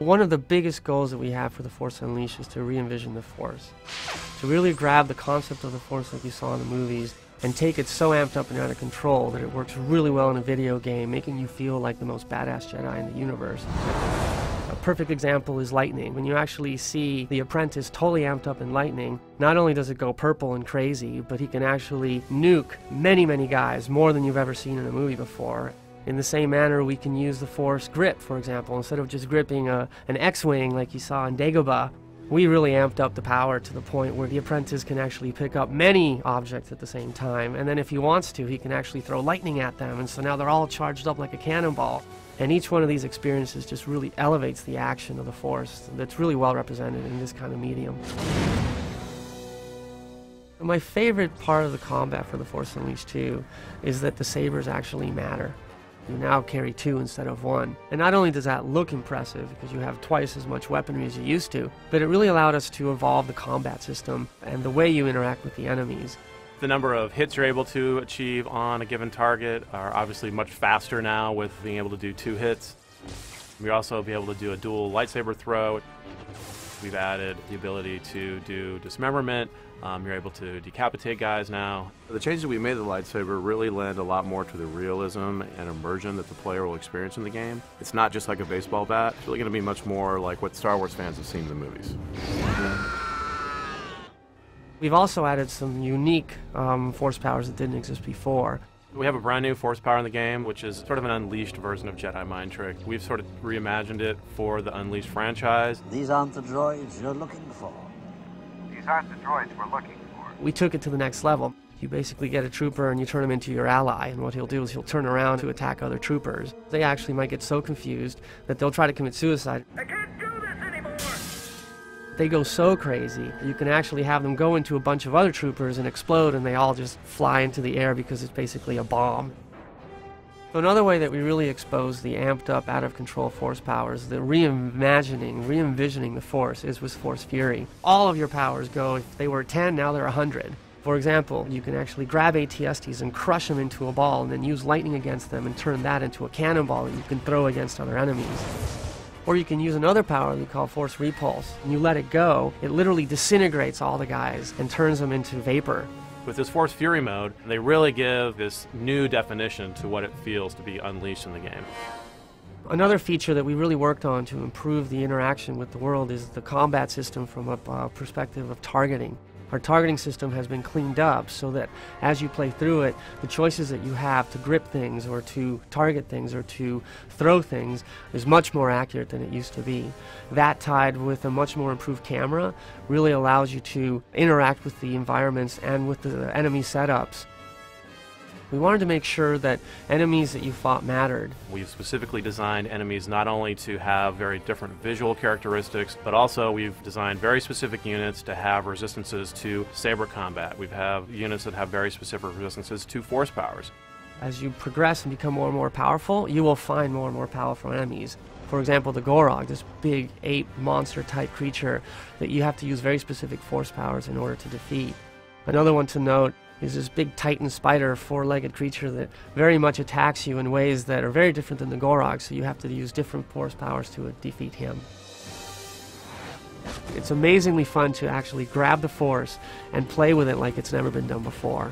One of the biggest goals that we have for The Force Unleashed is to re-envision the Force. To really grab the concept of the Force like you saw in the movies and take it so amped up and out of control that it works really well in a video game, making you feel like the most badass Jedi in the universe. A perfect example is lightning. When you actually see the apprentice totally amped up in lightning, not only does it go purple and crazy, but he can actually nuke many, many guys, more than you've ever seen in a movie before. In the same manner, we can use the Force grip, for example. Instead of just gripping an X-Wing like you saw in Dagobah, we really amped up the power to the point where the apprentice can actually pick up many objects at the same time. And then if he wants to, he can actually throw lightning at them. And so now they're all charged up like a cannonball. And each one of these experiences just really elevates the action of the Force that's really well represented in this kind of medium. My favorite part of the combat for The Force Unleashed 2 is that the sabers actually matter. You now carry 2 instead of 1. And not only does that look impressive, because you have twice as much weaponry as you used to, but it really allowed us to evolve the combat system and the way you interact with the enemies. The number of hits you're able to achieve on a given target are obviously much faster now with being able to do 2 hits. You'll also be able to do a dual lightsaber throw. We've added the ability to do dismemberment. You're able to decapitate guys now. The changes we made to the lightsaber really lend a lot more to the realism and immersion that the player will experience in the game. It's not just like a baseball bat. It's really going to be much more like what Star Wars fans have seen in the movies. We've also added some unique Force powers that didn't exist before. We have a brand new Force power in the game, which is sort of an Unleashed version of Jedi Mind Trick. We've sort of reimagined it for the Unleashed franchise. These aren't the droids you're looking for. These aren't the droids we're looking for. We took it to the next level. You basically get a trooper and you turn him into your ally, and what he'll do is he'll turn around to attack other troopers. They actually might get so confused that they'll try to commit suicide. I can't do this anymore! They go so crazy, you can actually have them go into a bunch of other troopers and explode, and they all just fly into the air because it's basically a bomb. So another way that we really expose the amped up, out of control Force powers, the re-envisioning the Force, is with Force Fury. All of your powers go, if they were 10, now they're 100. For example, you can actually grab AT-STs and crush them into a ball and then use lightning against them and turn that into a cannonball that you can throw against other enemies. Or you can use another power we call Force Repulse. When you let it go, it literally disintegrates all the guys and turns them into vapor. With this Force Fury mode, they really give this new definition to what it feels to be unleashed in the game. Another feature that we really worked on to improve the interaction with the world is the combat system from a perspective of targeting. Our targeting system has been cleaned up so that as you play through it, the choices that you have to grip things or to target things or to throw things is much more accurate than it used to be. That, tied with a much more improved camera, really allows you to interact with the environments and with the enemy setups. We wanted to make sure that enemies that you fought mattered. We've specifically designed enemies not only to have very different visual characteristics, but also we've designed very specific units to have resistances to saber combat. We have units that have very specific resistances to Force powers. As you progress and become more and more powerful, you will find more and more powerful enemies. For example, the Gorog, this big ape monster type creature that you have to use very specific Force powers in order to defeat. Another one to note is this big Titan spider, 4-legged creature that very much attacks you in ways that are very different than the Gorog, so you have to use different Force powers to defeat him. It's amazingly fun to actually grab the Force and play with it like it's never been done before.